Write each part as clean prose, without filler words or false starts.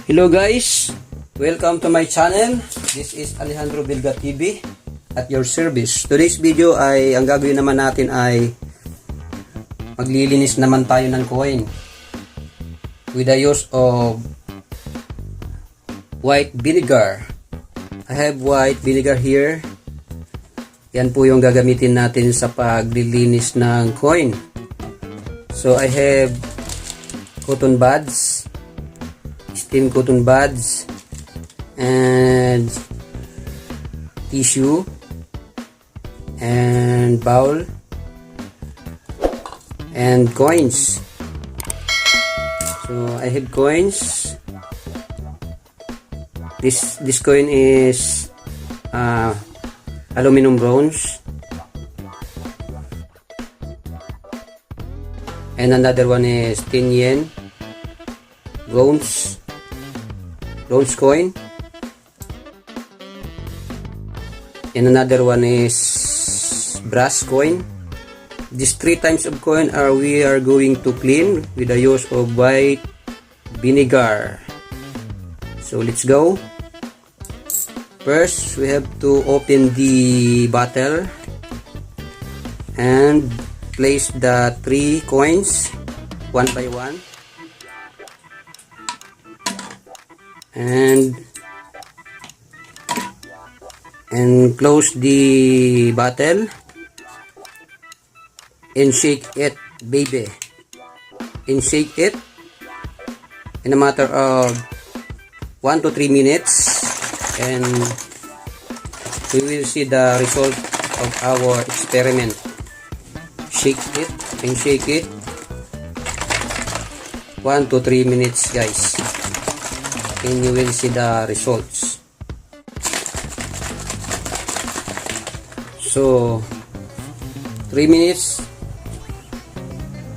Hello guys, welcome to my channel. This is Alejandro Belga TV at your service. Today's video ay ang gagawin naman natin ay maglilinis naman tayo ng coin with the use of white vinegar. I have white vinegar here. Yan po yung gagamitin natin sa paglilinis ng coin. So I have cotton buds, steam cotton buds, and tissue, and bowl, and coins. So I have coins. This coin is aluminum bronze, and another one is 10 yen bronze coin, and another one is brass coin. These three types of coin we are going to clean with the use of white vinegar. So let's go. First, we have to open the bottle and place the three coins one by one, and close the bottle and shake it, baby, and shake it in a matter of 1 to 3 minutes, and we will see the result of our experiment. Shake it and shake it 1 to 3 minutes, guys, and you will see the results. So 3 minutes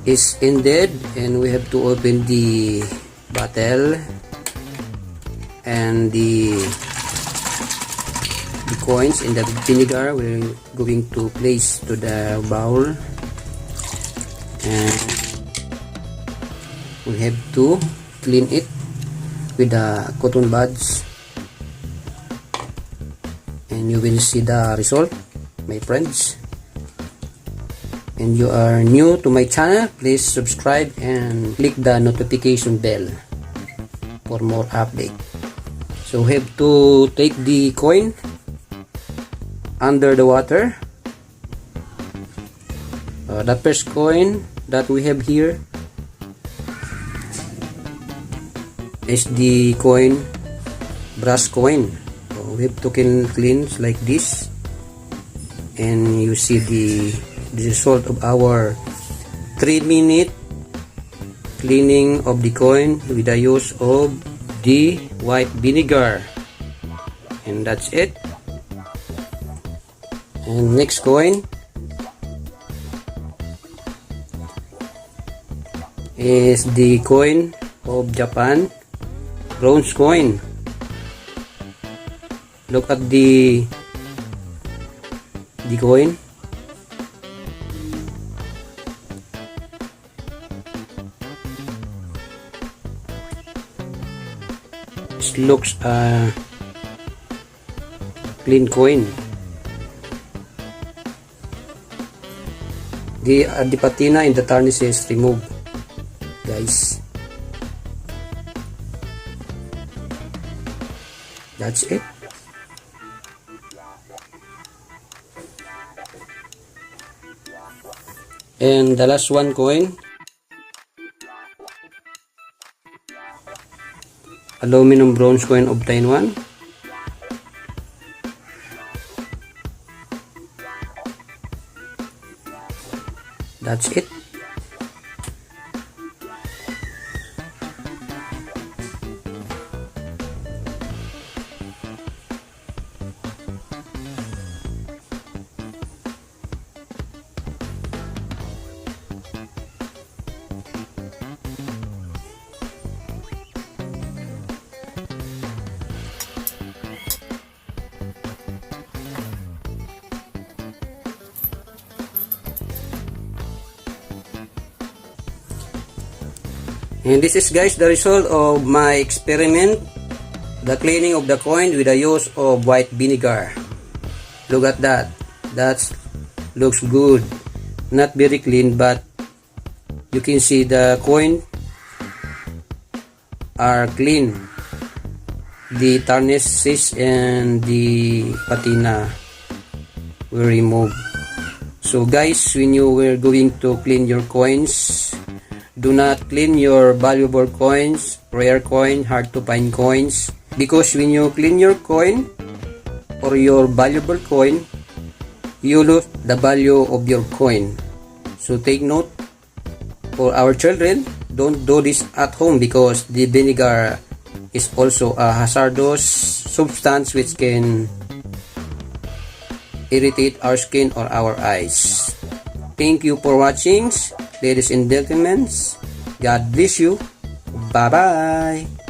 is ended, and we have to open the bottle and the coins in the vinegar. We're going to place to the bowl, and we have to clean it with the cotton buds, and you will see the result, my friends. And you are new to my channel, please subscribe and click the notification bell for more update. So we have to take the coin under the water. The first coin that we have here is the coin, brass coin. So we have to clean like this, and you see the result of our 3-minute cleaning of the coin with the use of the white vinegar. And that's it. And next coin is the coin of Japan, bronze coin. Look at the coin. This looks clean coin. The patina and the tarnish is removed, guys. That's it. And the last one coin, aluminum bronze coin of Taiwan. That's it. And this is guys the result of my experiment, the cleaning of the coin with the use of white vinegar. Look at that. That looks good. Not very clean, but you can see the coin are clean. The tarnishes and the patina were removed. So guys, when you were going to clean your coins, do not clean your valuable coins, rare coin, hard to find coins, because when you clean your coin or your valuable coin, you lose the value of your coin. So take note for our children, don't do this at home because the vinegar is also a hazardous substance which can irritate our skin or our eyes. Thank you for watching, ladies and gentlemen. God bless you. Bye bye.